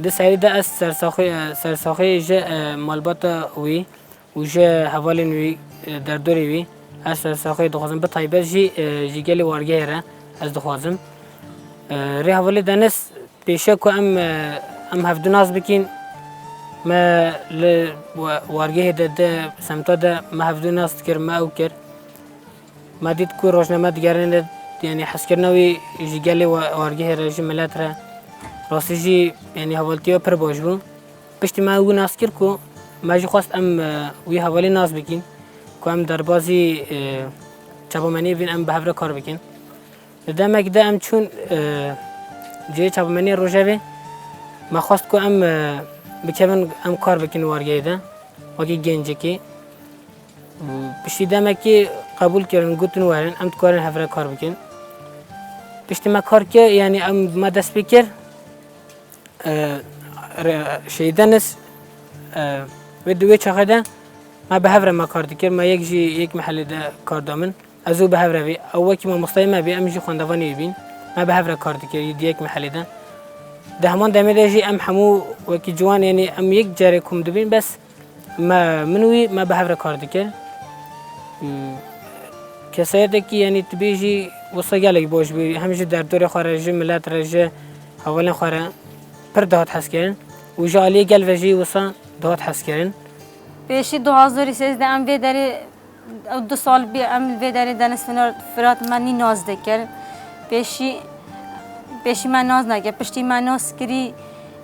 ده سعی ده از سرساخی ج مالبات وی و ج حوالین وی در دوری وی از سرساخی دخوازم به طایبه جی گلی وارگه را از دخوازم ری حوالی دنس پیشه که ام هفدو ناز بکین ما ل وارگه ده سمتا ده ما هفدو ناز کر ما او کر ما دید که روشنامه دیگران یعنی حس کرنوی جی گلی وارگه را جی ملت را راستی جی یعنی حوالتیا پر باش بو پشتی ما او ناز کر که ما جی خواست وی حوالی ناز بکین که در بازی چاپمانی بین به هفره کار بکن دمک ده چون جی چاپمانی روزه ما خواست که بکن کار بکن وارگه ده وقتی گنجی که پشتی دمکی قبول کردن گوتن وارن کارن هفره کار بکن پشتی ما کار که یعنی ما دست بکر شیدنس و دوی چاخده ما به هفره ما کار دکر ما یک محل ده کار دامن ازو به هفره بی او وکی ما مستای بی جی خواندوانی بین ما به هفره کار دکر یک محل ده همان دمیده جی همو وکی جوان یعنی یک جاره کم دبین بس ما منوی ما به هفره کار دکر کسایده که یعنی تبیجی وصا گلک باش بی همیشه در دور خواره جی ملت را جی اولین خواره پر دهات حس کردن و جالی گل و جی وصا دهات حس کردن پیشی 2013 وی داری 2 سال بی وی داری دانش فرات منی ناز دکر پیشی من ناز نکرد پشتی من ناز کری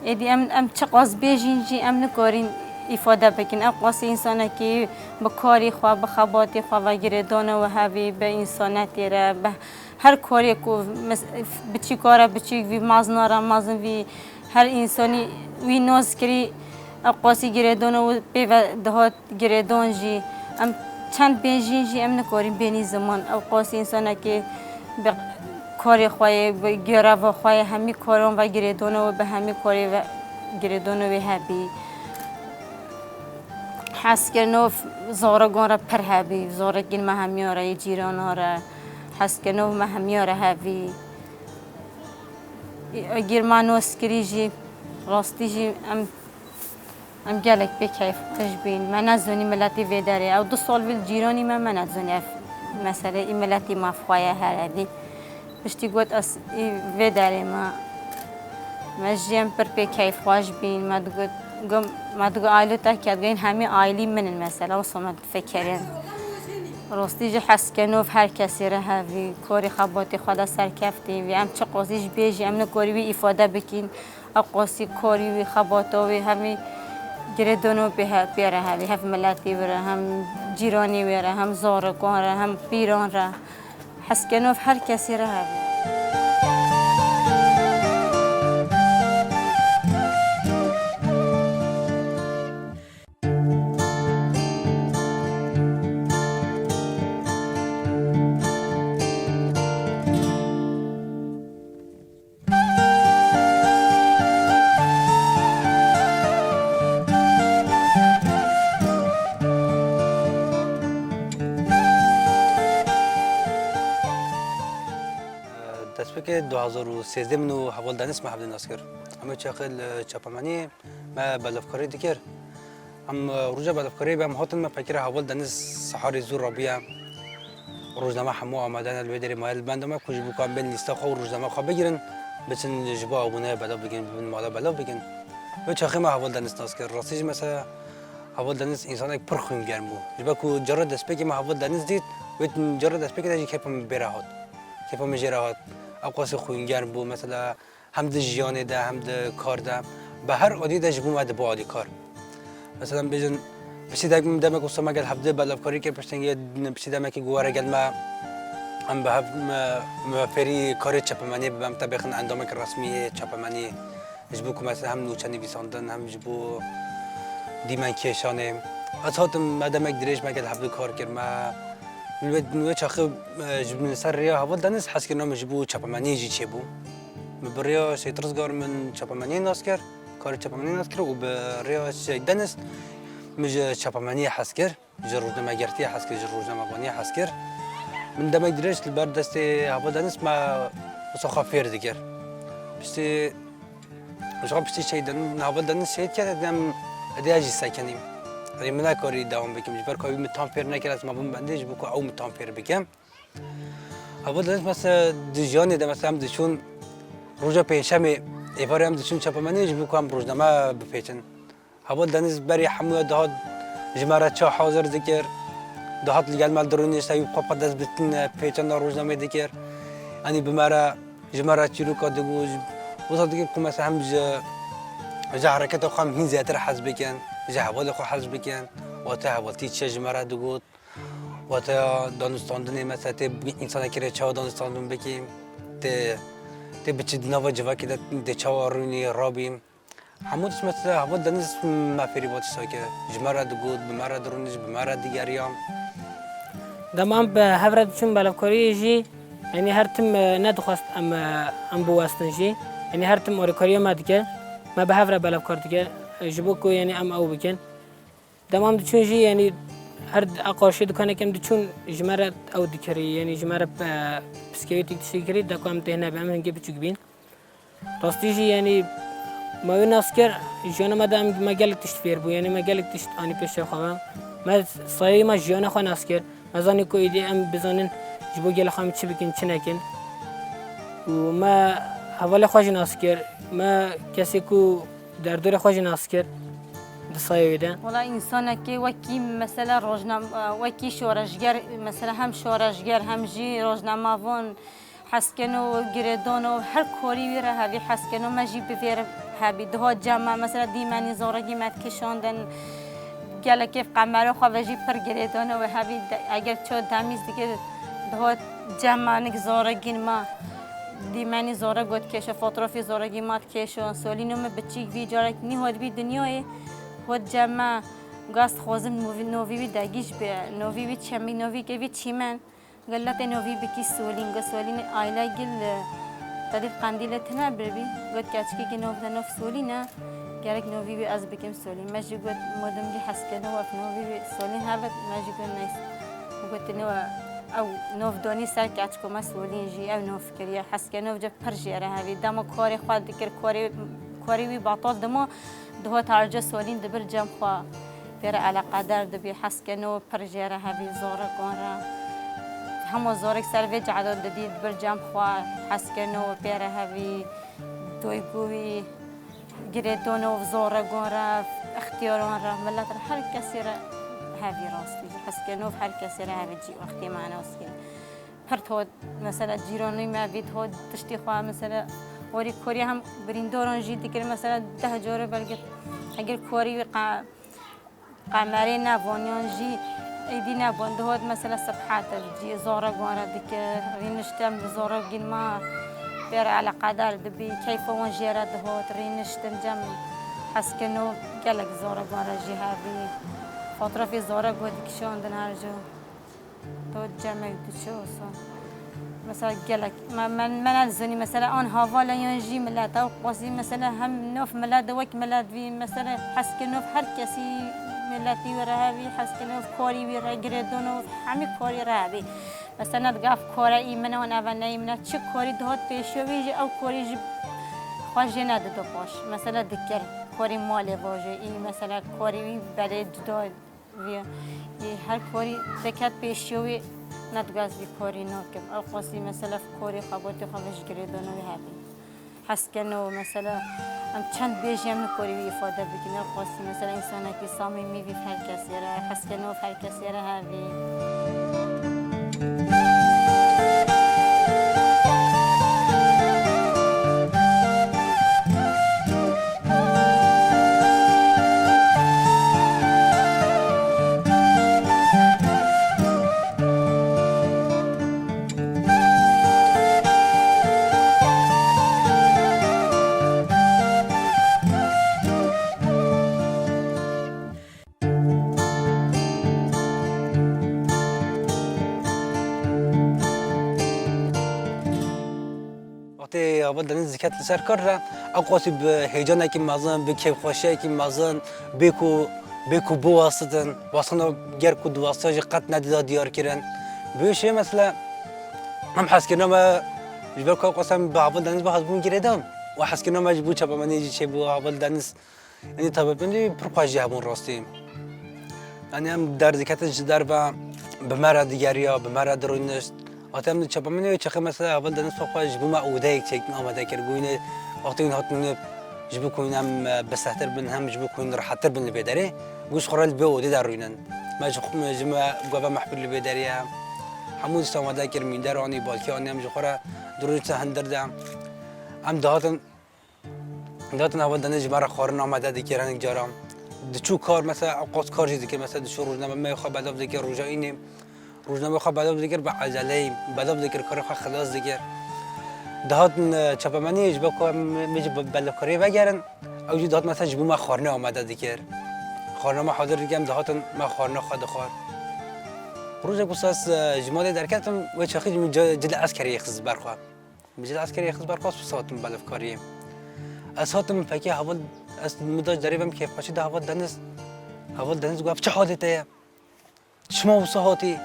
ایدی چه قاس بیجین جی نکارین ifade بکن اقواس انسان که به کاری خواه به خباتی خواه و گردانه و هوی به انسانیتی را به هر کاری که بچی کاره بچی وی مازن را مازن وی هر انسانی وی ناز کری اقواسی گردانه و به دهات گردان جی چند بیجین جی نکارین بینی زمان اقواس انسان که به کاری خواه به گره و خواه همی کاران و گردانه و به همی کاری و گردانه و هبی حس کردن زارگان را پر هبی زارگین مهمیاره جیران ها را حس کردن مهمیاره هبی اگر من نوسکری جی راستی جی گلک بکیف خوش بین من نزدونی ملتی ویداره او 2 سال ویل جیرانی من نزدونی مثلا این ملتی مفخواه هر دی پشتی گوت از ویداره ما جیم پر بکیف خوش بین ما دو عائله تاکید گین همه عائلی منن مثلا و صمت فکرین راستی جه حس کنوف هر کسی را هوی کاری خباتی خدا سرکفتی و چه قاضیش بیجی نکاری وی ifade بکین اقاسی کاری وی خباتا وی همه گردونو بیاره هوی هف ملتی وره هم جیرانی وره هم زارگان را هم پیران را حس کنوف هر کسی را هوی که 2013 منو حوال دانست ما حبل ناس کرد اما چاقل چاپمانی ما بلافکاری دیگر ام روزا بلافکاری بهم هاتن ما فکر حوال دانست سحاری زور ربیع روزنامه همو آمدن الودری مایل بندم کجی بکن بین لیست خو روزنامه خو بگیرن بتن جبا ابونه بلا بگن بین مالا بلا بگن و چاقی ما حوال دانست ناس کرد راستیش مثلا حوال دانست انسان یک پرخون گرم بود جبا کو جرد دسپکی ما حوال دانست دید و جرد دسپکی داشت که پم برهات که پم جرهات اقواس خوینگرم بود مثلا هم د جیان ده هم د کار ده به هر عادی داشت بود با عادی کار مثلا بیشتر بسی دم که سوما گل هفته بلافکاری که پشتنگی بسی دم که گواره گل ما هم به هف مفری کار چپمانی بهم تبخن اندام که رسمی چپمانی جبو که مثلا هم نوچنی بیساندن هم جبو دیمن کشانه از هاتم مدام یک دریج مگل هفته کار کرد ما نوع چاخه جبن سر ریا حوال دانست حس که نام جبو چپمانی جی چه بو بریا شیطرزگار من چپمانی ناس کرد کار چپمانی ناس کرد و بریا شیط دانست مج چپمانی حس کرد جروج نمگرتی حس کرد جروج نمبانی حس کرد من دم دریش البر دست حوال دانست ما وسخ فیر دیگر بس مش قبل بشتي شيء دن هبل دن شيء كده دم أدي أجي ساكنين أدي منا كوري داوم بكم جبر كوي متام بير نكرت ما بون بندش بكو أو متام بير بكم هبل دن مثلا دجاني ده مثلا دشون روجا پیشمی ایفاری هم دشون چپ منیج بکنم روزنامه بپیچن هبل دنیز بری حموی دهات جماره چه حاضر ذکر دهات لیگل مال درونیش تایی قاب دست بتن پیچن روزنامه ذکر یعنی بمره جماره چیرو کادگوج وصل دیگه کم مثلا هم جا حرکت خام هین زیادتر حذف بکن جا هبل خو حذف بکن و تا هبل تی چه جماره دگود و تا دانستاندنی مثلا تی انسان کره چه دانستاندن بکیم تی بچه نوا جوا که ده چوارونی رابیم همونش مثلا هوا دنیز مفری بود ساکه جمره دگود بمره درونیش بمره دیگریام دمام به هفرد چون بلافکاری جی یعنی هر تم ندخواست ام بوستن جی یعنی هر تم آرکاری ما دیگه ما به هفرد بلافکار دیگه جبو کو یعنی ام او بکن دمام چون جی یعنی هر اقاشه دکانه کم چون جمره او دیکری یعنی جمره بسکویتی تشکری دکام تهنا به همین که بچوک بین راستی جی یعنی ما ناسکر جانا ما دام ما گلک تشت فیر بو یعنی ما گلک تشت آنی پیش خوام ما سایه ما جانا خو ناسکر مزانی کو ایده ام بزنن جبو گل خام چی بکن چی نکن و ما حواله خوش ناسکر ما کسی کو در دور خوش ناسکر دسایه ده والله انسان که وکی مثلا روزنامه وکی شورشگر مثلا هم شورشگر هم جی روزنامه وان حسکنو گردانو هر کاری ویره هوی حسکنو مجی بفیر هبی ده جمع مثلا دیمانی زارگی مت کشاندن گله کیف قمر خو وجی پر گردانو و هوی اگر چه تمیز دیگه ده جمع نگ زارگین ما دیمانی زارگ گد کشه فوتوگرافی زارگی مات کشون سولینو م بچیک وی جارک نی هود بی دنیای هود جمع گاست خوازم نووی بی دگیش به نووی بی چمی نووی که بی چیمن قالت نوفي بكي سولين قسولين آيلا قل تدي قنديلة تنا بربي قلت كاتشكي كي نوف سولينا قالك نوفي بي أز بكم سولين ماجي قلت مدام لي حسكي نوف نوفي بي سولين هابت ماجي قلت نايس وقلت أو نوف دوني سال كاتشكو ما سولين جي أو نوف كريا حسكي نوف جاب برجي على هذه دام كوري خواد ذكر كوري وي باطل دمو دهو تارجة سولين دبر جام خوا بير على قدر دبي حسكي نوف برجي على هذه زورة كونرا هم زورك سرفيج عدد جديد برجام خوا حسكنو بيره هوي دويقوي جريدونو زورة قورا اختيارون را ملت هر كسيرة هوي راستي حسكنو هر كسيرة هوي جي وقتي معنا وسكين فرت هود مثلا جيراني ما بيت هود تشتي خوا مثلا وري كوري هم بريندورون جي ديكر مثلا 10 جوره بلقت اگر كوري قمرين نافونيون جي ایدی نبوده هود مثلا صفحات جی زورا قوارا دیگه رینشتم زورا گین ما بیر على قدر دبی کیف و جیرا دهود رینشتم جم حسکنو گلک زورا قوارا جی هابی فوتوگرافی زورا قود کشون دن هرجو تو جمع دچو سو مثلا گلک من الزنی مثلا آن هوالا یانجی ملت او قاسی مثلا هم نوف ملت وک ملت وی مثلا حسکنو هر کسی ملتی و رهبی حسکنو کاری و رگردونو همه کاری رهبی مثلا دقاف کاری ایمنه و نوانه ایمنه چه کاری دهات پیشوی او کاری جب خواجه نده دو باش مثلا دکر کاری مال واجه این مثلا کاری برای جدا وی هر کاری دکت پیشوی ندگاز بی کاری نکم او قاسی مثلا کاری خباتی خواهش گردونو هبی حسکنو مثلا ام چند بیشیم نکوری وی ifade بکنه قاسی مثلا انسان که صمیمی وی هر کسی را حسکنو هر کسی را هوی اول دنیز زکات لسر کار را اقواسی به هیجانی که مازن به کیف خوشی که مازن بیکو بو واسطن واسطن گر کو دواسته قط ندیده دیار کردن بیشه مثلا هم حس کردم ما جبر که قسم به اول دنیز باز بون گردم وحس كنا مجبور شباب من يجي شيء بوا هبل دنس يعني طب بندي برقاجي همون راستي يعني هم در ذكرت جدار بمرة دياريا بمرة درونست آتام شباب من يجي شخص مثلا هبل دنس برقاجي بما أودايك شيء آمده كرجوينه وقتی این هاتون جبو کنیم بساتر بن هم جبو کنیم راحتر بن لبیداری گوش خورال بیاودی در روینن ما جمع جوا محبول لبیداری هم همون استعمال کرد در آنی بالکی آنی هم جخورا درویش هندر دام هم دهاتن اول دانش مرا خارن آمده دیگران جارم دچو کار مثلا اوقات کار چیزی که مثلا دچو روزنامه میخواد بعد دیگر روزا اینیم روزنامه میخواد بعد دیگر به عجله بعد دیگر کار خود خلاص دیگر دهات چپمانی اجبا که میج بلکاری بگیرن اوجی دهات مثلا جبو ما خارنه آمده دیگر خارنه ما حاضر دیگم دهات ما خارنه خود خار روز قصاص جماعت درکتم و چخی جل عسکری خز برخوا جل عسکری خز برخوا ساعتم بلکاری اساتم فکی حوال از مداج دریبم که پاشید حوال دنس گفت چه حالته شما وصاحاتی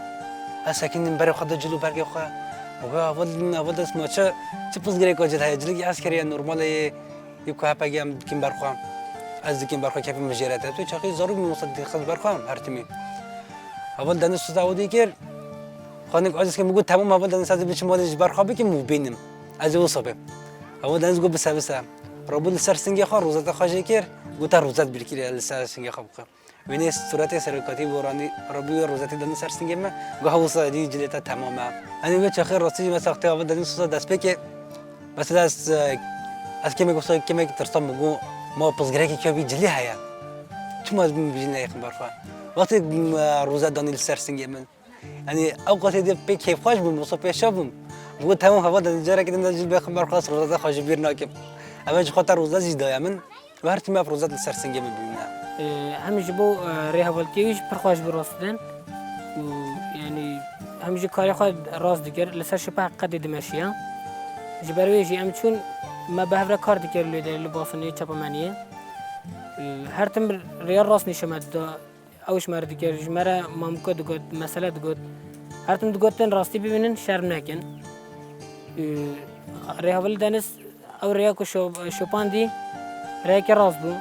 اسکنیم برای خود جلو برگی خو اول دست ما چه پوزگری کجا ده جلگی عسکری نرماله یکو هپگیم کیم برخوام از کیم برخوام کفی مجرده تو چاقی زارو می‌موسد خز برخوام هر تیمی اول دنس سعودی کر خانه عزیز که میگه تمام اول دنس از بیچ مالش برخوابی که مبینم از او صبح اول دنس گفت بس رابول سر سنگی خار روزت خواهی کر گفت روزت بیکری سر سنگی خواب خو وینی صورت سرکاتی بورانی رابول روزتی دنس سر سنگی ما گه وصل دی جلتا تمامه انا میگه چخیر راستی مثلا وقتی اول دنس دست بکه مثلا از کی میگه کی میگه ترسم میگه ما پزگری که بی جلی هیا چما بیجنه یخم برخواه وقتی روزت دانیل سر سنگی من يعني اوقات دي بيك كيف خاش بمصاب يشابهم بقول تمام هذا الجرا كده نجي بخم برخاص روزات خاش بير ناكم اما جو خاطر روزات جدا من وهرت ما روزات السرسنجه من بينا هم جبو ريهابلتيوش برخاش براستن يعني هم جي كاري خد راس ديگر لسر شبه قد دمشقيه جبروي جي ام چون ما بهره کار ديگر لوده لباسنه چپمانيه هر تم ريال راس نشمد اوش مرد دیگر جمره مامکو دگوت مسئله دگوت هر تم دگوتن راستی ببینن شرم نکن ریاول دنس او ریا کو شوپان دی ریا که راست بو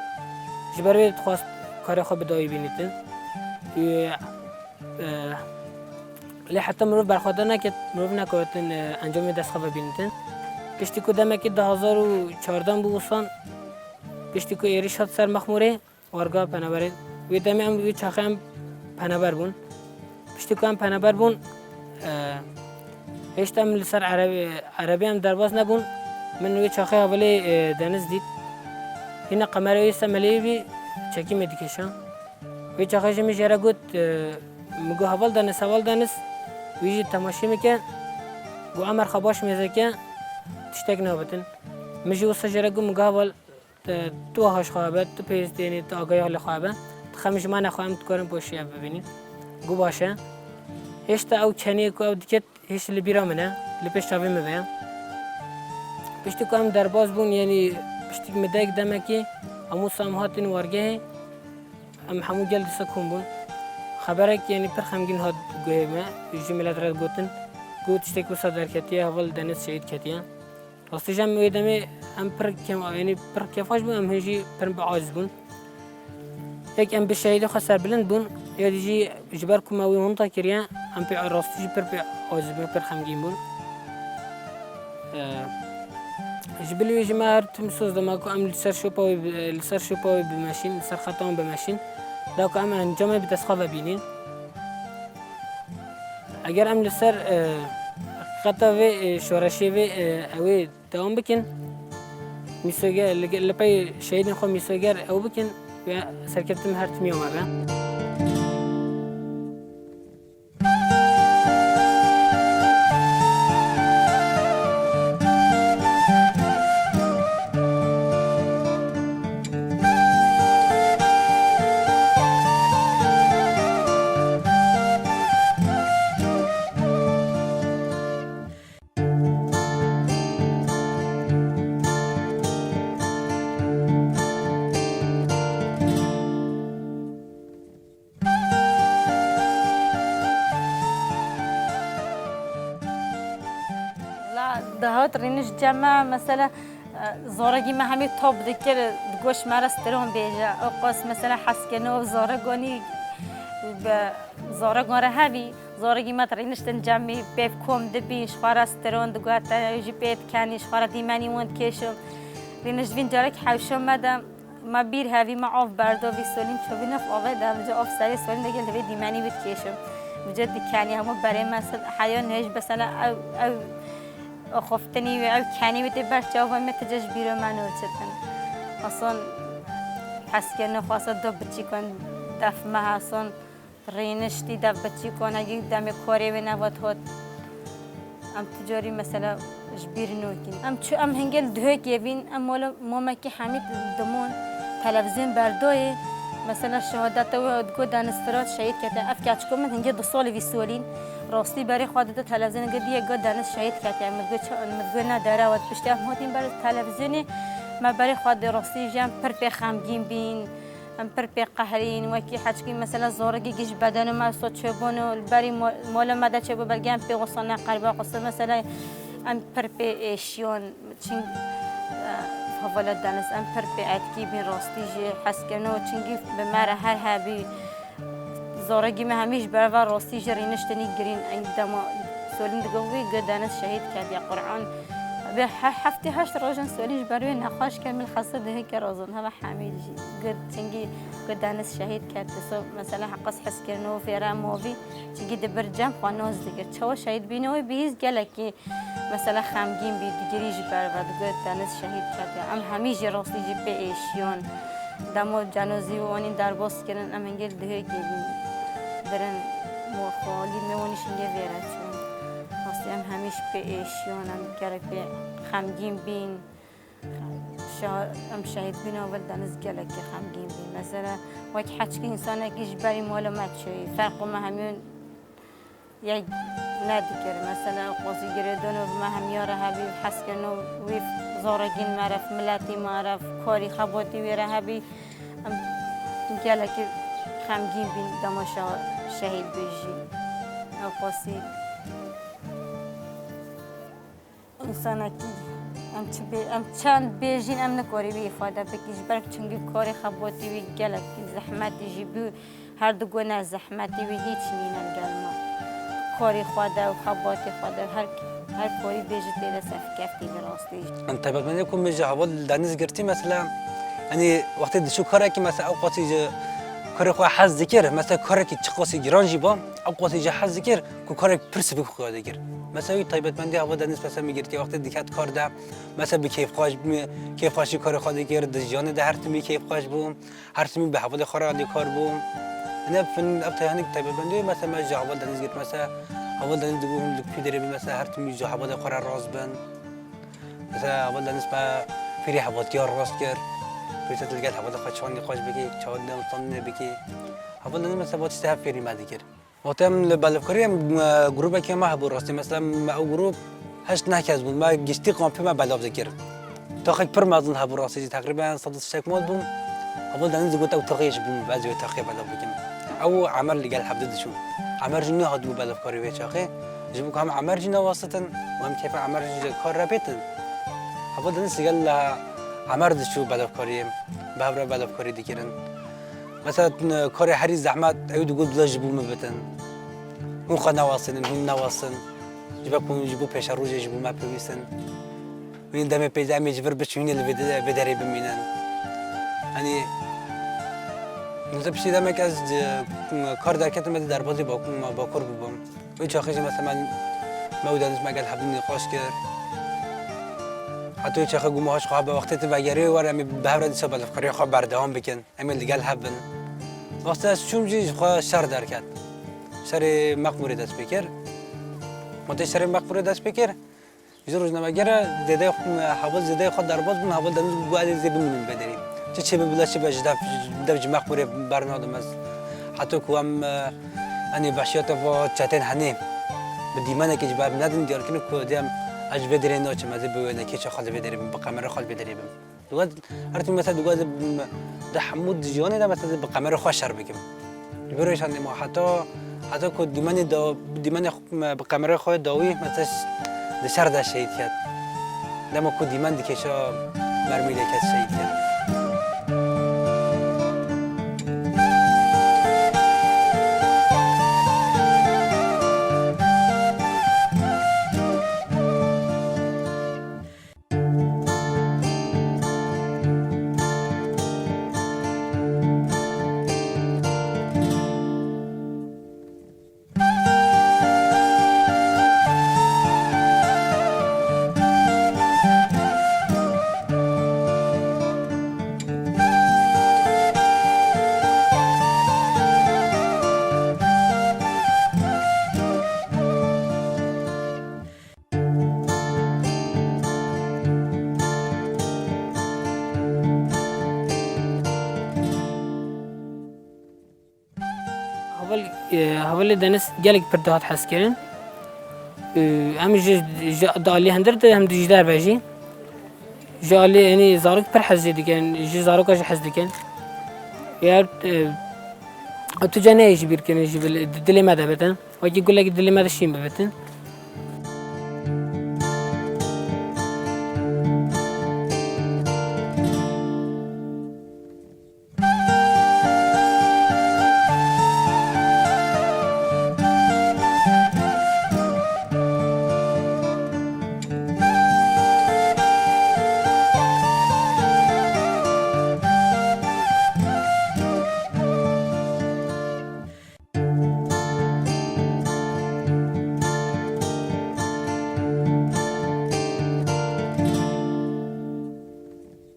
جبروی خواست کاری خوب بدایی بینیدن لی حتی مروف برخواد نکت مروف نکوتن انجام دست خواب بینیدن پشتی کو دمکی 2014 بو وصان پشتی کو ایریش هات سر مخموره وارگاه پنابرید وی دمی هم وی چاخه هم پنابر بون پشتی که هم پنابر بون هشت هم لسر عربی هم درباز نبون من وی چاخه اولی دنز دید هینا قمره وی سمالی بی چکی میدیکشم وی چاخه جمی جره گود مگو حوال دنس وی جی تماشی میکن گو امر خباش میزه که تشتک نابتن مجی وصا جره گو مگو حوال تو هاش خوابه تو پیست یعنی تو آگاهی حال خوابه خمش ما نخواهم تکارم پوشیه ببینید گو باشه هشتا او چنی کو او دیکت هش لبیرا منه لپش تابی مبیم پشتی که هم درباز بون یعنی پشتی که مدهک دمه که همون سامهاتین وارگه هم همون جلد سکون بون خبره که یعنی پر خمگین هات گوه ما جملت رد گوتن گوت اشتک بسا در کتیه اول دنس شهید کتیه راستی جمع ویدمه هم پر کم یعنی پر کفاش بون هم هنجی پر بعاجز بون یک ام بشهید خسر بلند بون یا دیجی جبر کماوی منطقه کریا ام پی راستی پر عازب پر خمگین بون جبلی جماعت تمسوز دما کو ام لسر شوپاوی بماشین لسر خطام بماشین دا کو ام انجام بتسخاب بینین اگر ام لسر خطاوی شورشی و اوی دوام بکن میسوگر لپای شهید خو میسوگر او بکن و سرکتم هر تمی اومده دهات رينش جمع مثلا زارگی ما همه تاب دکر گوش مرسترون بیجا او قاس مثلا حسکنو زارگانی به زارگان هوی زارگی ما ترینشتن جمعی بیف کم دبیش خواسترون دگوات یجی بیت کنیش خورد دیمانی وند کشم رینش وین جالک حوشم مدام ما بیر هوی ما آف بردو وی سولین چو بینف آوه دام جا آف سری سولین دیگه دوی دیمانی بید کشم بجد کنی همو برای مثلا حیان هیچ مثلا او خفتنی و او کنی بید برچه و متجش بیرو منو چتن اصلا حسکنو خواست دو بچی کن دف محسن رینشتی دف بچی کن اگه دم کاری و نوات هات ام تجاری مثلا جبیر نوکین ام هنگل دوه کیوین ام مولا که حمید دمون تلویزیون بردای مثلا شهادت و دگو دانسترات شهید کرده اف کچ من هنگل 2 سال ویسولین راستی برای خودت تلویزیون گدی گو دانست شهید کرده مدگو نداره و پشت هم هاتیم برای تلویزیون ما برای خود راستی جام پر په خمگین بین ام پر په قهرین و کی حچکی مثلا زورگی گیش بدن ما صوت چبونو برای مال مدد چبو بلگم په غصن قربا قصه مثلا ام پر په ایشیون چین حوالا دانست ام پر په اتکی بین راستی جه حسکنو چنگی به مر هر هبی زورگی ما همیش برای راستی جرینشتنی گرین اندما سولین دگوی گدانست شهید کرد یا قرآن به هفته 8 روزن سولیش برای نخواش کامل خاصه ده که روزن هم حمید جی قد تنجي قد دانس شهید کرد سو مثلا حقص حس کردنو فیرام موفی تنجي دبر جام قانوز دیگر چه شهید بینوی بیز گلکی مثلا خمگین بی دیگریش بر و قد دانس شهید کرد ام همیش راستی جی به ایشیون دمو جنازی و آنی در باز کردن ام انگل ده که برن مخالی میونیش اینجا ویرد ام همیش به ایشیانم گره به خمگین بین ام شهید بین اول دانست گله که خمگین بین مثلا وقت حج که انسان اگیش بری معلومات شوی فرق ما همین یک ندیگر مثلا قاضی گردون و ما همیاره حبیب حس کنو وی زارگین معرف ملتی معرف کاری خباتی وی رهبی ام گله که خمگین بین دماشا شهید بیجی او قاسی انسان اکی ام چند بیجین ام نکاری بی افاده بکیش برک چونگی کاری خباتی وی گلک زحمتی جی بی هر دو گونه زحمتی وی هیچ نینن گلما کاری خواده و خباتی خواده هر کاری بیجی تیره صف کفتی براستی انت بتمنى يكون من جهول دانيس قرتي مثلا يعني وقت دشو كارك مثلا اوقاتي کار خو حز ذکر مثلا کاری که چقاسی گران جیبام اوقاتی جه حز ذکر کو کاری پرسیب خو دیگر مثلا طیبت مندی هوا دنیس مثلا میگرتی وقتی دیکت کار ده مثلا به کیف خواهی کار خود دیگر دجیان ده هر تمی کیف خواهش بوم هر تمی به حوال خورا دی کار بوم نه فن ابتا هنگ طیبت مندی مثلا ما جه حوال دنیس گرت مثلا حوال دنیس دگوهم لک پیدری بی مثلا هر تمی جه حوال خورا راز بن مثلا حوال دنیس با فری حوال کیار راز کرد بیشتر تلقیت حوال خواهشانی خواهش بکی چهار دم صن بکی حوال دنیس مثلا با چیزی فری مادیگر وقتیم لبالفکریم گروه که ما هبور راستی مثلا ما او گروه هشت نکز بود ما گشتی قامپی ما بلاف ذکر تاخیک پر مازن هبور راستی تقریبا 100 مال بوم حوال دنیس گوت او تاخیش بوم بعضی تاخی بلاف بکیم او عمر لقال حبدد شو عمر جنی هادو بالفکری وی چاخه جبو که هم عمر جنی واسطن و هم کیف عمر جنی کار ربیتن حوال دنیس قال عمر دشو بالفکریم بهبر بالفکری دیگرن مثلا کار هری زحمت ايود يقول بلا جبو مبتن اون خا نواصلن هم نواصل جبو پیش روز جبو ما بيسن وين دم بيزامي جبر بچوين اللي بدري بمينن يعني نزبشي دمك از کار درکت مد دربازی با کار بوم و چاخیش مثلا مودانش مگل حبنی خوش کرد حتی چه خو ماهاش خواب وقتی تو بگیری ور امی بهره دیسا بالفکری خواب بردهام بکن امی لگل حبن وقتی از چوم جیش خواه شر درکت شر مقبوری دست بکر ماده شر مقبوری دست بکر یه روز نمگره دیده حوال زده خود درباز بون حوال دنیز گوهی زیبون بدریم چه ببلا چه بجدف دفج مقبوری برنادم از حتی که هم انی باشیات و چتن هنیم بدیمانه که جباب ندن دیار کنه کودیم اج بدري نوچ مازه بوينه كيش خال بدري بقمر خال بدري بم دوغاد ارتي مثلا دوغاد ده حمود جيوني ده مثلا بقمر خو شر بكم برويش عندي ما حتى كود ديماني بقمر خو داوي مثلا ده شر ده شيء كات لما کو دیمن دیکشا مرمی لیکت شهید کرد. هول دنس جالك بردهات حس كرن هم دالي هندرت هم دجدار باجي جالي يعني زارك بر حز ديكن جي زارك اج حز ديكن يا تجاني يجي بيركن يجي دلي ماذا بتن واجي يقول لك دلي ماذا الشيء بتن